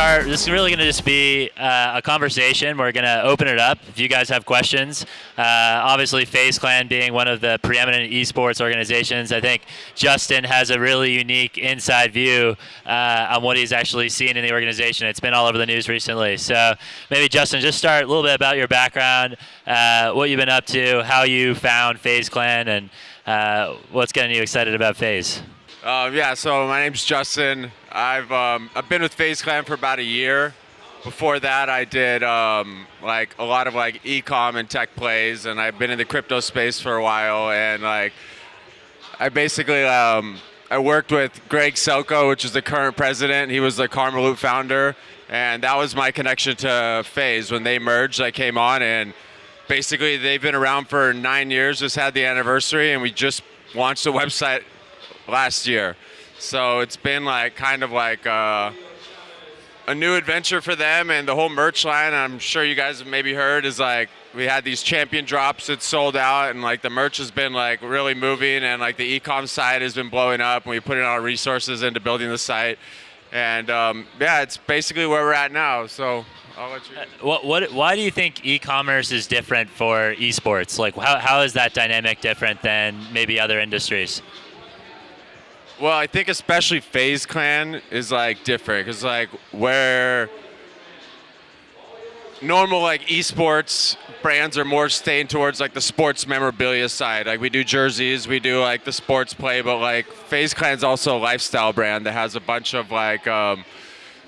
start. This is really going to just be a conversation. We're going to open it up if you guys have questions. Obviously, Faze Clan being one of the preeminent esports organizations, I think Justin has a really unique inside view on what he's actually seen in the organization. It's been all over the news recently. So maybe, Justin, just start a little bit about your background, what you've been up to, how you found Faze Clan, and what's getting you excited about Faze. Yeah, so my name's Justin. I've been with Faze Clan for about a year. Before that, I did like a lot of like e-com and tech plays, and I've been in the crypto space for a while. And like, I basically I worked with Greg Selko, which is the current president. He was the Karma Loop founder, and that was my connection to Faze. When they merged, I came on, and basically they've been around for 9 years. Just had the anniversary, and we just launched a website last year. So it's been like kind of like a new adventure for them, and the whole merch line, I'm sure you guys have maybe heard, is like we had these champion drops that sold out, and like the merch has been like really moving, and like the e-com side has been blowing up, and we put in our resources into building the site. And yeah, it's basically where we're at now. So I'll let you. Why do you think e-commerce is different for esports? Like how is that dynamic different than maybe other industries? Well, I think especially Faze Clan is like different, because like where normal like esports brands are more staying towards like the sports memorabilia side. Like we do jerseys, we do like the sports play, but like Faze Clan's also a lifestyle brand that has a bunch of like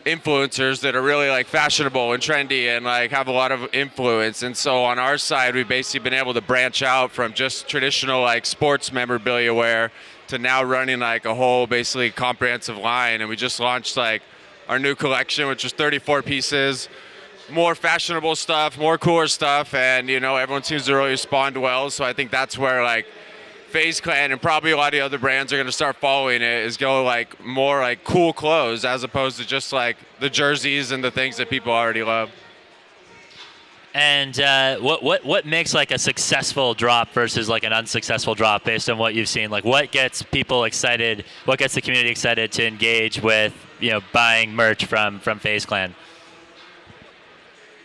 influencers that are really like fashionable and trendy and like have a lot of influence. And so on our side, we've basically been able to branch out from just traditional like sports memorabilia wear to now running like a whole basically comprehensive line. And we just launched like our new collection, which is 34 pieces, more fashionable stuff, more cooler stuff, and you know, everyone seems to really respond well. So I think that's where like Faze Clan and probably a lot of the other brands are going to start following it, is go like more like cool clothes as opposed to just like the jerseys and the things that people already love. And what makes like a successful drop versus like an unsuccessful drop based on what you've seen? Like what gets people excited? What gets the community excited to engage with, you know, buying merch from Faze Clan?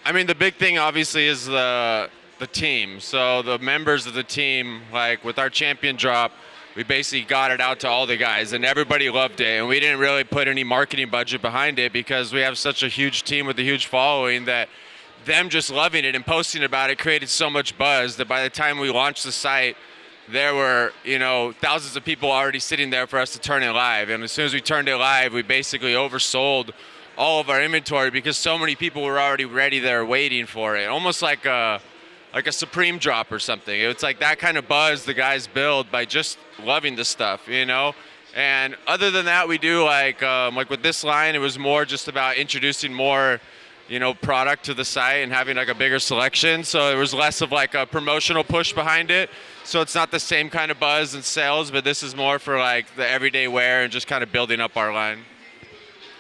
I mean, the big thing obviously is the team. So the members of the team, like with our champion drop, we basically got it out to all the guys, and everybody loved it. And we didn't really put any marketing budget behind it because we have such a huge team with a huge following that them just loving it and posting about it created so much buzz that by the time we launched the site, there were, you know, thousands of people already sitting there for us to turn it live. And as soon as we turned it live, we basically oversold all of our inventory because so many people were already ready there waiting for it. Almost like a Supreme drop or something. It's like that kind of buzz the guys build by just loving the stuff, you know? And other than that, we do like with this line, it was more just about introducing more, you know, product to the site and having like a bigger selection. So there was less of like a promotional push behind it. So it's not the same kind of buzz and sales, but this is more for like the everyday wear and just kind of building up our line.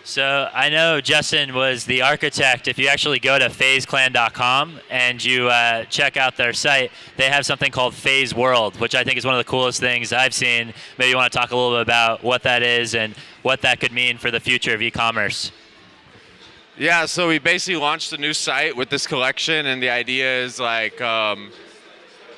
So I know Justin was the architect. If you actually go to FazeClan.com and you check out their site, they have something called Faze World, which I think is one of the coolest things I've seen. Maybe you want to talk a little bit about what that is and what that could mean for the future of e-commerce. Yeah, so we basically launched a new site with this collection, and the idea is like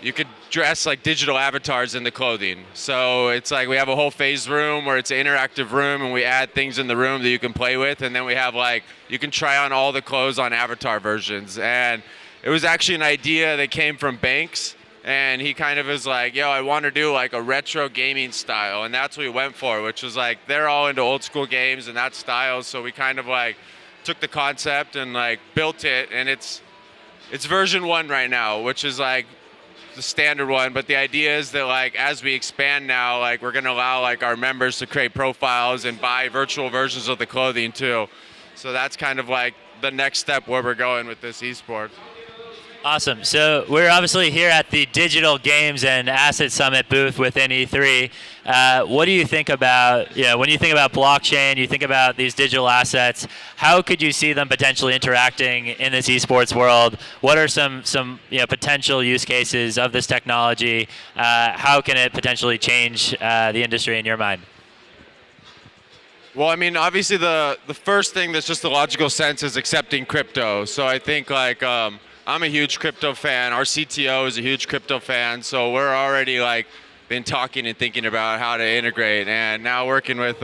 you could dress like digital avatars in the clothing. So it's like we have a whole Faze room where it's an interactive room, and we add things in the room that you can play with, and then we have like you can try on all the clothes on avatar versions. And it was actually an idea that came from Banks, and he kind of is like, yo, I want to do like a retro gaming style, and that's what we went for, which was like they're all into old school games and that style. So we kind of like took the concept and like built it, and it's version 1 right now, which is like the standard one. But the idea is that like as we expand now, like we're gonna allow like our members to create profiles and buy virtual versions of the clothing too. So that's kind of like the next step where we're going with this esports. Awesome. So we're obviously here at the Digital Games and Asset Summit booth within E3. What do you think about, you know, when you think about blockchain, you think about these digital assets, how could you see them potentially interacting in this esports world? What are some you know, potential use cases of this technology? How can it potentially change the industry in your mind? Well, I mean, obviously the first thing that's just the logical sense is accepting crypto. So I think like I'm a huge crypto fan. Our CTO is a huge crypto fan. So we're already like been talking and thinking about how to integrate, and now working with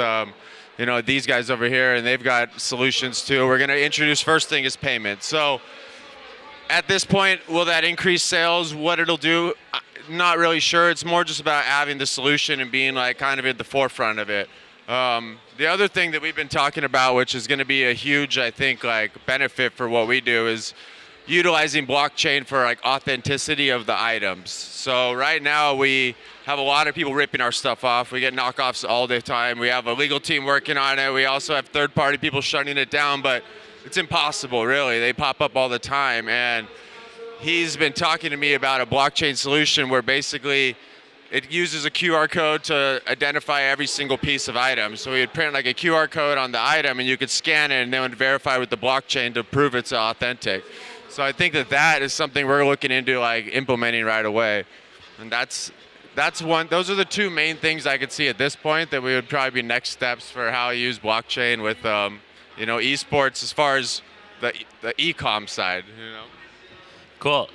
these guys over here, and they've got solutions too. We're going to introduce first thing is payment. So at this point, will that increase sales? What it'll do, not really sure. It's more just about having the solution and being like kind of at the forefront of it. The other thing that we've been talking about, which is going to be a huge, I think, like benefit for what we do, is utilizing blockchain for like authenticity of the items. So right now we have a lot of people ripping our stuff off. We get knockoffs all the time. We have a legal team working on it. We also have third-party people shutting it down, but it's impossible, really. They pop up all the time. And he's been talking to me about a blockchain solution where basically it uses a QR code to identify every single piece of item. So we would print like a QR code on the item, and you could scan it and then verify with the blockchain to prove it's authentic. So I think that is something we're looking into like implementing right away. And that's one. Those are the two main things I could see at this point that we would probably be next steps for how I use blockchain with esports as far as the e-com side. Cool.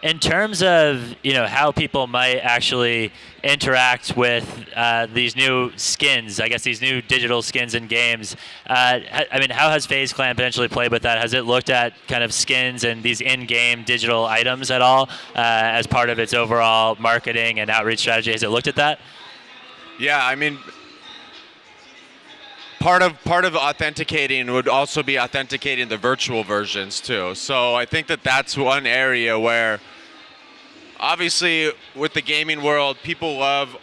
In terms of how people might actually interact with these new skins, I guess these new digital skins in games, I mean, how has Faze Clan potentially played with that? Has it looked at kind of skins and these in-game digital items at all as part of its overall marketing and outreach strategy? Has it looked at that? Yeah, I mean, part of authenticating would also be authenticating the virtual versions too. So I think that's one area where, obviously, with the gaming world, people love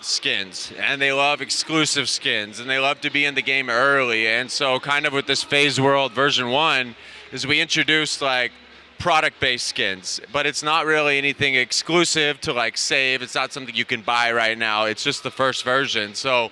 skins, and they love exclusive skins, and they love to be in the game early. And so kind of with this Faze World version 1 is we introduced like product-based skins, but it's not really anything exclusive to like save. It's not something you can buy right now. It's just the first version. So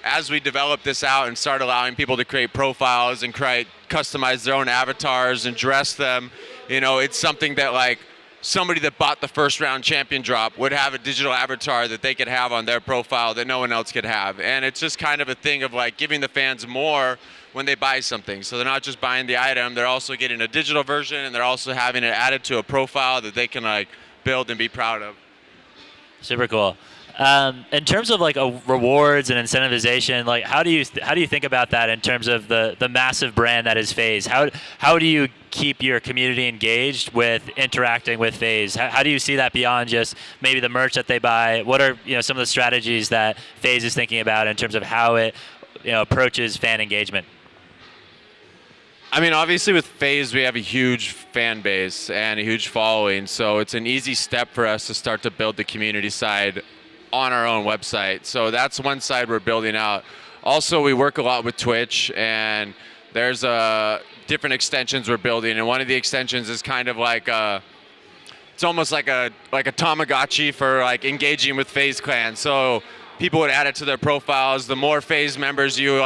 as we develop this out and start allowing people to create profiles and customize their own avatars and dress them, it's something that like somebody that bought the first round champion drop would have a digital avatar that they could have on their profile that no one else could have. And it's just kind of a thing of like giving the fans more when they buy something. So they're not just buying the item, they're also getting a digital version, and they're also having it added to a profile that they can like build and be proud of. Super cool. In terms of like rewards and incentivization, like how do you think about that in terms of the massive brand that is Faze? How do you keep your community engaged with interacting with Faze? How do you see that beyond just maybe the merch that they buy? What are some of the strategies that Faze is thinking about in terms of how it approaches fan engagement? I mean, obviously with Faze, we have a huge fan base and a huge following, so it's an easy step for us to start to build the community side on our own website. So that's one side we're building out. Also, we work a lot with Twitch, and there's different extensions we're building, and one of the extensions is kind of like it's almost like a Tamagotchi for like engaging with Faze Clan. So people would add it to their profiles. The more Faze members you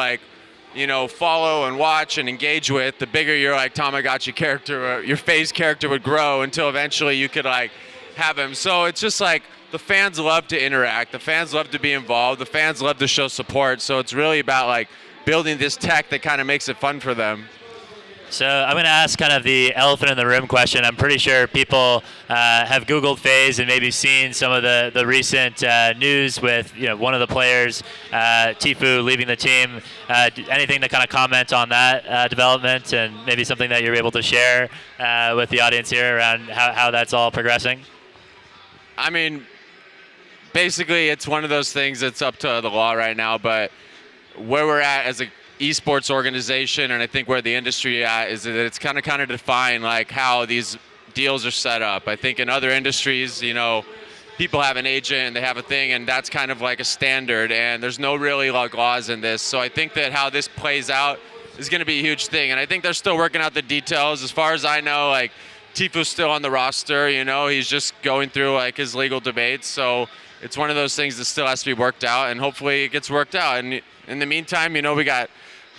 follow and watch and engage with, the bigger your like Tamagotchi character, your Faze character would grow until eventually you could like have him. So it's just like the fans love to interact. The fans love to be involved. The fans love to show support. So it's really about like building this tech that kind of makes it fun for them. So I'm going to ask kind of the elephant in the room question. I'm pretty sure people have Googled Faze and maybe seen some of the recent news with one of the players, Tfue, leaving the team. Anything to kind of comment on that development, and maybe something that you're able to share with the audience here around how that's all progressing? I mean, basically it's one of those things that's up to the law right now, but where we're at as a esports organization, and I think where the industry at, is that it's kind of defined like how these deals are set up. I think in other industries, people have an agent and they have a thing, and that's kind of like a standard, and there's no really like laws in this. So I think that how this plays out is going to be a huge thing, and I think they're still working out the details. As far as I know, like Tfue's still on the roster, he's just going through like his legal debates. So it's one of those things that still has to be worked out, and hopefully it gets worked out. And in the meantime, we got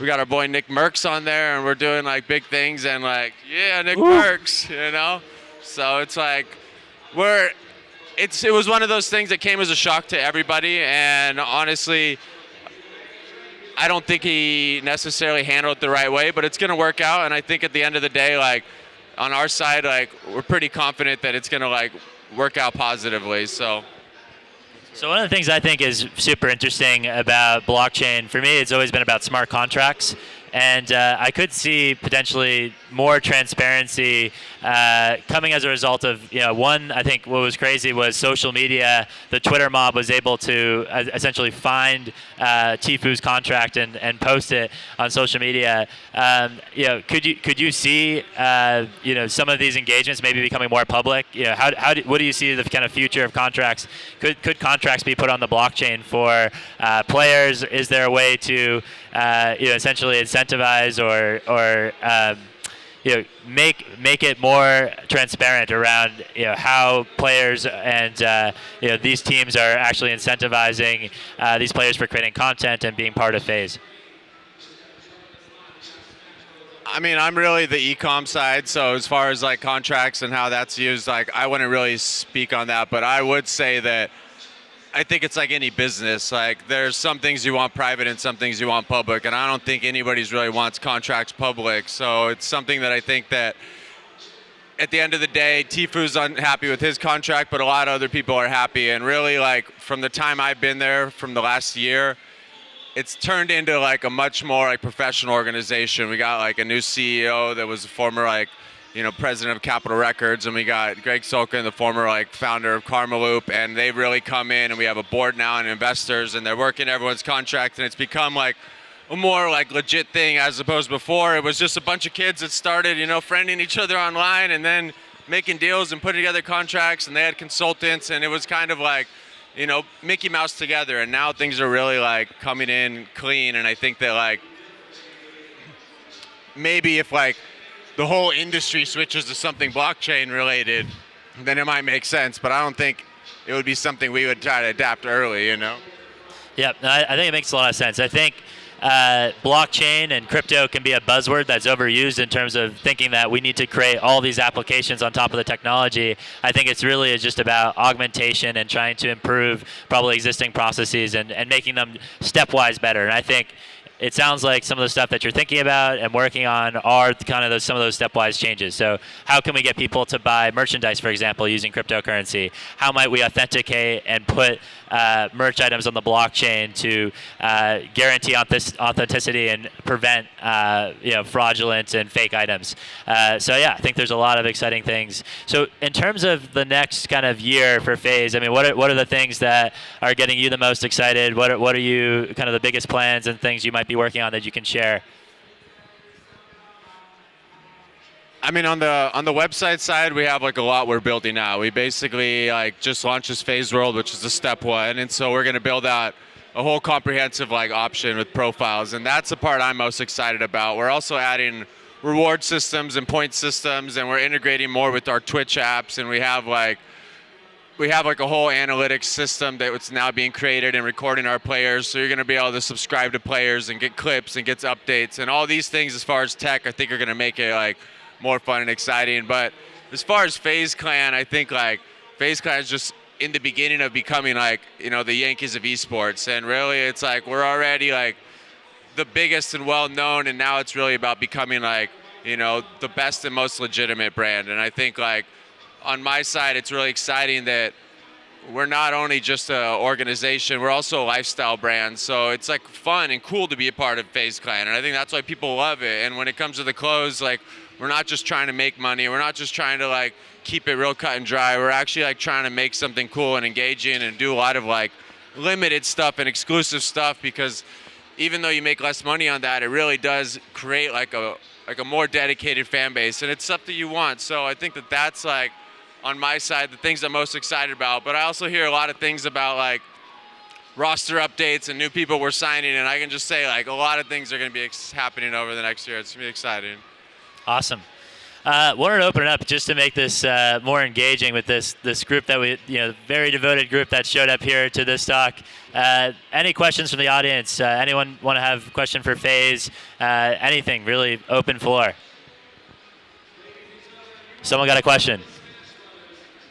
our boy Nick Merckx on there, and we're doing like big things, and like, yeah, Nick Merckx, So it's like it was one of those things that came as a shock to everybody, and honestly, I don't think he necessarily handled it the right way, but it's going to work out. And I think at the end of the day, like on our side, like we're pretty confident that it's going to like work out positively. So one of the things I think is super interesting about blockchain, for me, it's always been about smart contracts. And I could see potentially more transparency coming as a result of, one, I think what was crazy was social media. The Twitter mob was able to essentially find Tifu's contract and post it on social media. Could you see, some of these engagements maybe becoming more public? What do you see the kind of future of contracts? Could contracts be put on the blockchain for players? Is there a way to essentially incentivize or make it more transparent around how players and these teams are actually incentivizing these players for creating content and being part of Faze? I mean, I'm really the e-com side, so as far as like contracts and how that's used, like I wouldn't really speak on that, but I would say that I think it's like any business. Like there's some things you want private and some things you want public, and I don't think anybody's really wants contracts public. So it's something that I think that at the end of the day, Tifu's unhappy with his contract, but a lot of other people are happy. And really, like from the time I've been there, from the last year, it's turned into like a much more like professional organization. We got like a new CEO that was a former president of Capitol Records, and we got Greg Solkin, the former like founder of Karma Loop, and they've really come in, and we have a board now and investors, and they're working everyone's contract, and it's become like a more like legit thing as opposed to before. It was just a bunch of kids that started, friending each other online and then making deals and putting together contracts, and they had consultants, and it was kind of like, Mickey Mouse together. And now things are really like coming in clean, and I think that like maybe if like the whole industry switches to something blockchain related, then it might make sense. But I don't think it would be something we would try to adapt early, Yeah, I think it makes a lot of sense. I think blockchain and crypto can be a buzzword that's overused in terms of thinking that we need to create all these applications on top of the technology. I think it's really just about augmentation and trying to improve probably existing processes and making them stepwise better. And I think it sounds like some of the stuff that you're thinking about and working on are kind of some of those stepwise changes. So how can we get people to buy merchandise, for example, using cryptocurrency? How might we authenticate and put merch items on the blockchain to guarantee authenticity and prevent fraudulent and fake items? I think there's a lot of exciting things. So in terms of the next kind of year for Faze, I mean, what are the things that are getting you the most excited? What are you kind of the biggest plans and things you might be working on that you can share? I mean, on the website side, we have like a lot we're building now. We basically like just launched this Faze World, which is the step one, and so we're going to build out a whole comprehensive like option with profiles, and that's the part I'm most excited about. We're also adding reward systems and point systems, and we're integrating more with our Twitch apps, and we have like a whole analytics system that's now being created and recording our players. So you're going to be able to subscribe to players and get clips and get updates, and all these things as far as tech, I think are going to make it like more fun and exciting. But as far as Faze Clan, I think like Faze Clan is just in the beginning of becoming like, the Yankees of esports. And really it's like we're already like the biggest and well known, and now it's really about becoming like, the best and most legitimate brand. And I think like on my side, it's really exciting that we're not only just an organization, we're also a lifestyle brand. So it's like fun and cool to be a part of Faze Clan, and I think that's why people love it. And when it comes to the clothes, like we're not just trying to make money, we're not just trying to like keep it real cut and dry. We're actually like trying to make something cool and engaging and do a lot of like limited stuff and exclusive stuff, because even though you make less money on that, it really does create like a more dedicated fan base, and it's stuff that you want. So I think that that's like on my side the things I'm most excited about. But I also hear a lot of things about like roster updates and new people we're signing, and I can just say like a lot of things are going to be happening over the next year. It's going to be exciting. Awesome. Wanted to open it up just to make this more engaging with this group that we, very devoted group that showed up here to this talk. Any questions from the audience? Anyone want to have a question for Faze? Anything, really open floor. Someone got a question?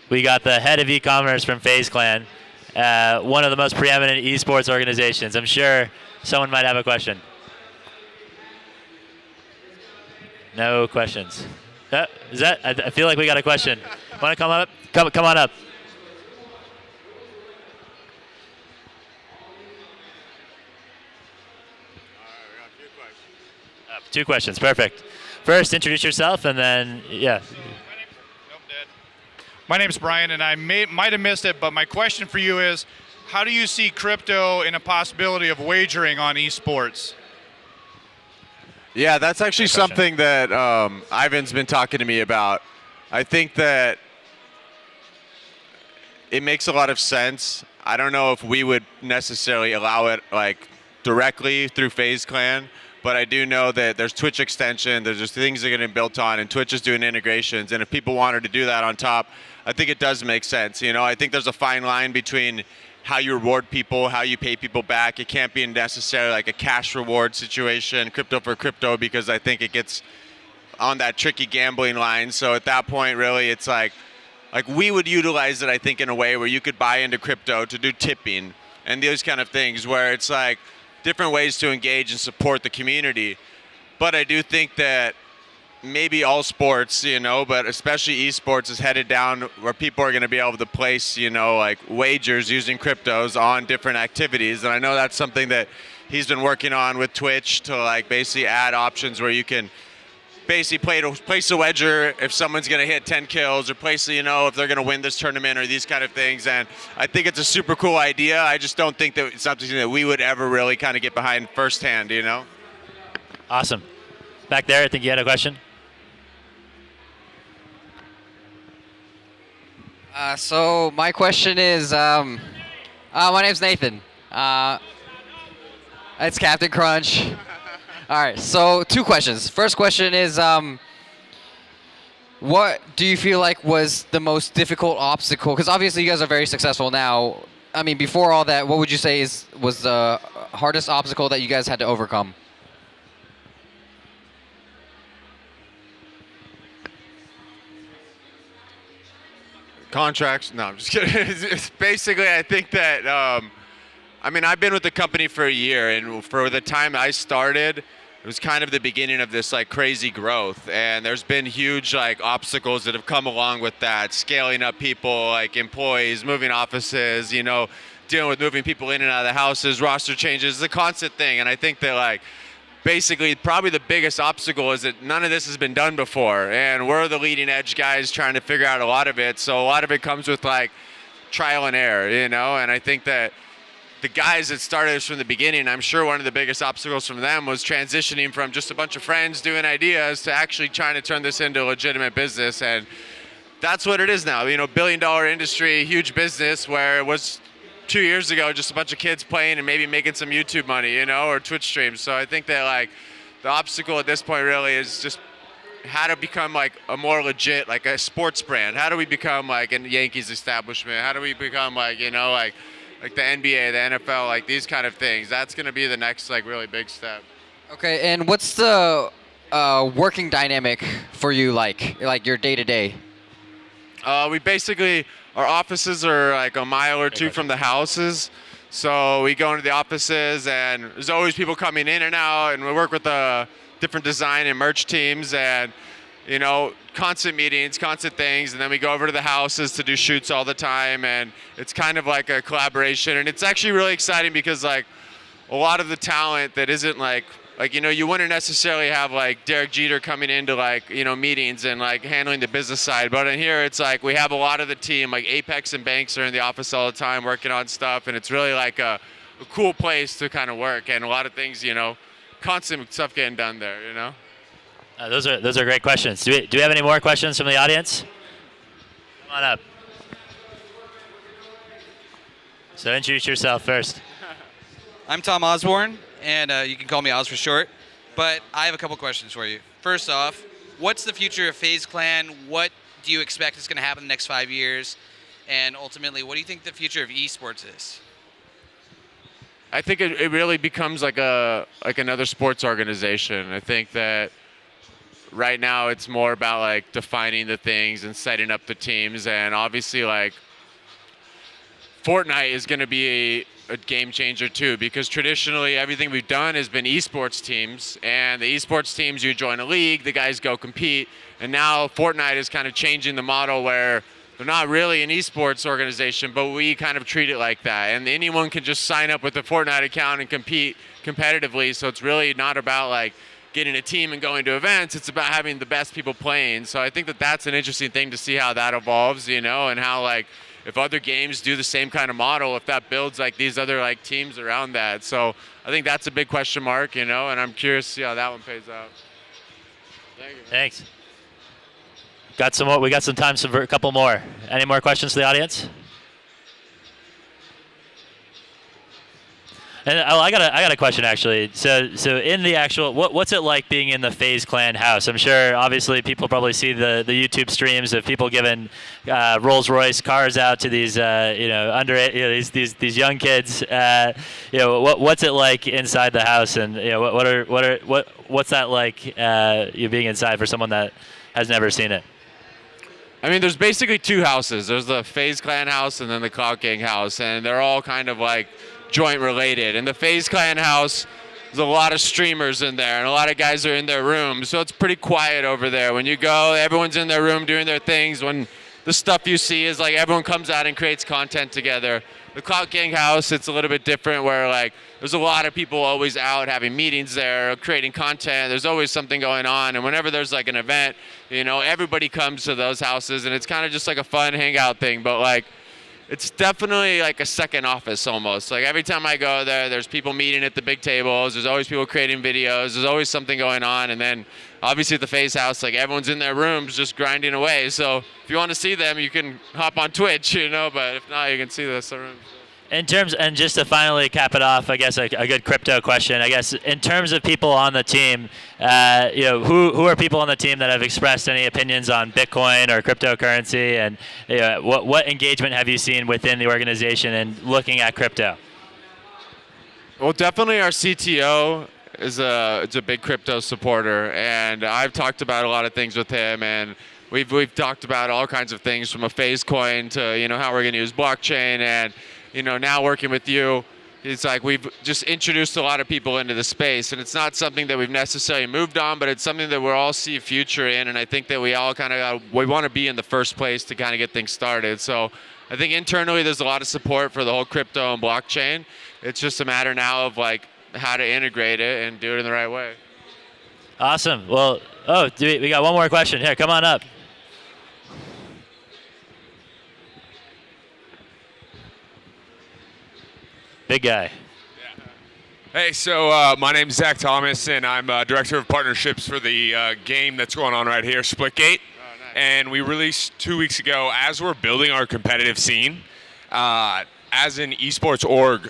We got the head of e-commerce from Faze Clan, one of the most preeminent esports organizations. I'm sure someone might have a question. No questions. Is that? I feel like we got a question. Want to come up? Come on up. Two questions. Perfect. First, introduce yourself, and then yeah. My name's Brian, and I might have missed it, but my question for you is, how do you see crypto in a possibility of wagering on esports? Yeah, that's actually something that Ivan's been talking to me about. I think that it makes a lot of sense. I don't know if we would necessarily allow it like directly through Faze Clan, but I do know that there's Twitch extension, there's just things that are getting built on, and Twitch is doing integrations, and if people wanted to do that on top, I think it does make sense. You know, I think there's a fine line between how you reward people, how you pay people back. It can't be necessarily like a cash reward situation, crypto for crypto, because I think it gets on that tricky gambling line. So at that point, really, it's like we would utilize it, I think, in a way where you could buy into crypto to do tipping and those kind of things, where it's like different ways to engage and support the community. But I do think that maybe all sports, you know, but especially esports is headed down where people are going to be able to place, you know, like wagers using cryptos on different activities. And I know that's something that he's been working on with Twitch to like basically add options where you can basically place a wager if someone's going to hit 10 kills, or place, you know, if they're going to win this tournament or these kind of things. And I think it's a super cool idea. I just don't think that it's something that we would ever really kind of get behind firsthand, you know? Awesome. Back there, I think you had a question. So my question is, my name's Nathan. It's Captain Crunch. All right, so two questions. First question is, what do you feel like was the most difficult obstacle? Because obviously you guys are very successful now. I mean, before all that, what would you say was the hardest obstacle that you guys had to overcome? Contracts? No, I'm just kidding. It's basically, I think that, I mean, I've been with the company for a year, and for the time I started, it was kind of the beginning of this like crazy growth, and there's been huge like obstacles that have come along with that, scaling up people, like employees, moving offices, you know, dealing with moving people in and out of the houses, roster changes, it's a constant thing. And I think that like basically probably the biggest obstacle is that none of this has been done before, and we're the leading edge guys trying to figure out a lot of it. So a lot of it comes with like trial and error, you know. And I think that the guys that started this from the beginning, I'm sure one of the biggest obstacles from them was transitioning from just a bunch of friends doing ideas to actually trying to turn this into a legitimate business. And that's what it is now, you know, billion-dollar industry, huge business, where it was 2 years ago just a bunch of kids playing and maybe making some YouTube money, you know, or Twitch streams. So I think that like the obstacle at this point really is just how to become like a more legit, like a sports brand. How do we become like a Yankees establishment? How do we become like, you know, like the NBA, the NFL, like these kind of things? That's going to be the next like really big step. Okay, and what's the working dynamic for you like your day-to-day? We basically, our offices are like a mile or two from the houses. So we go into the offices, and there's always people coming in and out, and we work with the different design and merch teams, and, you know, constant meetings, constant things. And then we go over to the houses to do shoots all the time, and it's kind of like a collaboration. And it's actually really exciting because like a lot of the talent that isn't like, you know, you wouldn't necessarily have like Derek Jeter coming into like, you know, meetings and like handling the business side. But in here, it's like we have a lot of the team, like Apex and Banks are in the office all the time working on stuff. And it's really like a cool place to kind of work. And a lot of things, you know, constant stuff getting done there, you know? Those are great questions. Do we have any more questions from the audience? Come on up. So introduce yourself first. I'm Tom Osborne, and you can call me Oz for short. But I have a couple questions for you. First off, what's the future of Faze Clan? What do you expect is going to happen in the next 5 years? And ultimately, what do you think the future of esports is? I think it really becomes like another sports organization. I think that right now it's more about like defining the things and setting up the teams, and obviously like Fortnite is going to be a game changer too, because traditionally everything we've done has been esports teams, and the esports teams, you join a league, the guys go compete, and now Fortnite is kind of changing the model where they're not really an esports organization, but we kind of treat it like that, and anyone can just sign up with a Fortnite account and compete competitively. So it's really not about like getting a team and going to events, it's about having the best people playing. So I think that that's an interesting thing to see how that evolves, and how like if other games do the same kind of model, if that builds like these other like teams around that. So I think that's a big question mark, and I'm curious to see how that one pays out. Thank you. Thanks. Got some more. We got some time for a couple more. Any more questions to the audience? And I got a question actually. So in the actual, what's it like being in the Faze Clan house? I'm sure obviously people probably see the YouTube streams of people giving Rolls Royce cars out to these these young kids. What's it like inside the house, and what's that like you being inside for someone that has never seen it? I mean, there's basically two houses. There's the Faze Clan house and then the Clout Gang house, and they're all kind of like joint related. In the Faze Clan house, there's a lot of streamers in there, and a lot of guys are in their rooms, so it's pretty quiet over there. When you go, everyone's in their room doing their things. When the stuff you see is like everyone comes out and creates content together. The Clout Gang house, it's a little bit different, where like there's a lot of people always out having meetings there, creating content. There's always something going on, and whenever there's like an event, everybody comes to those houses, and it's kind of just like a fun hangout thing. But like, it's definitely like a second office almost. Like every time I go there, there's people meeting at the big tables. There's always people creating videos. There's always something going on. And then obviously at the Faze house, like everyone's in their rooms just grinding away. So if you want to see them, you can hop on Twitch, but if not, you can see the rooms. In terms, and just to finally cap it off, I guess a good crypto question. I guess in terms of people on the team, who are people on the team that have expressed any opinions on Bitcoin or cryptocurrency, and what engagement have you seen within the organization and looking at crypto? Well, definitely our CTO is a big crypto supporter, and I've talked about a lot of things with him, and we've talked about all kinds of things from a Faze coin to how we're going to use blockchain, and now working with you, it's like we've just introduced a lot of people into the space, and it's not something that we've necessarily moved on, but it's something that we all see a future in, and I think that we all kind of we want to be in the first place to kind of get things started. So I think internally there's a lot of support for the whole crypto and blockchain. It's just a matter now of like how to integrate it and do it in the right way. Awesome. Well, we got one more question. Here, come on up. Big guy. Hey, so my name's Zach Thomas, and I'm Director of Partnerships for the game that's going on right here, Splitgate. Oh, nice. And we released 2 weeks ago, as we're building our competitive scene, as an esports org,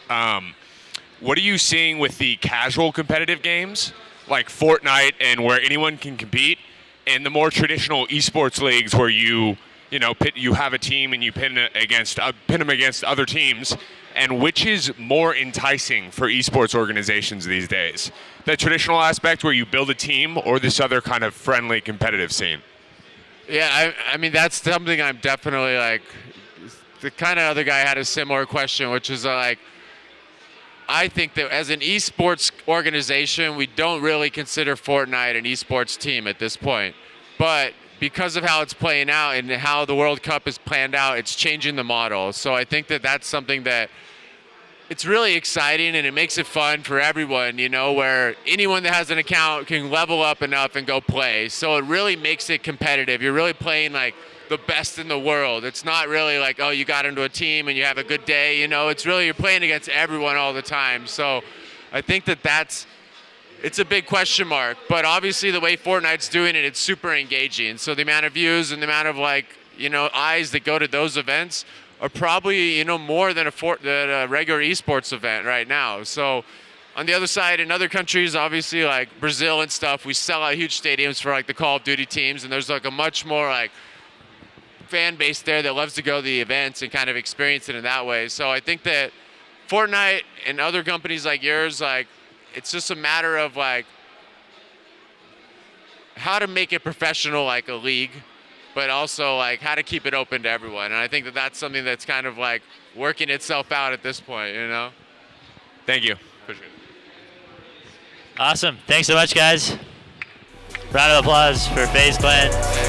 what are you seeing with the casual competitive games, like Fortnite and where anyone can compete, and the more traditional esports leagues where you have a team and you pin them against other teams? And which is more enticing for esports organizations these days? The traditional aspect where you build a team, or this other kind of friendly competitive scene? Yeah, I mean, that's something I'm definitely like, the kind of other guy had a similar question, which is like, I think that as an esports organization, we don't really consider Fortnite an esports team at this point. But because of how it's playing out and how the World Cup is planned out, it's changing the model. So I think that that's something that it's really exciting, and it makes it fun for everyone, where anyone that has an account can level up enough and go play. So it really makes it competitive. You're really playing like the best in the world. It's not really like, oh, you got into a team and you have a good day, It's really, you're playing against everyone all the time. So I think that it's a big question mark, but obviously the way Fortnite's doing it, it's super engaging. So the amount of views and the amount of eyes that go to those events are probably more than a regular esports event right now. So on the other side, in other countries, obviously like Brazil and stuff, we sell out huge stadiums for like the Call of Duty teams, and there's like a much more like fan base there that loves to go to the events and kind of experience it in that way. So I think that Fortnite and other companies like yours, like, it's just a matter of like how to make it professional like a league, but also like how to keep it open to everyone. And I think that that's something that's kind of like working itself out at this point, you know? Thank you. Appreciate it. Awesome. Thanks so much, guys. Round of applause for Faze Clan.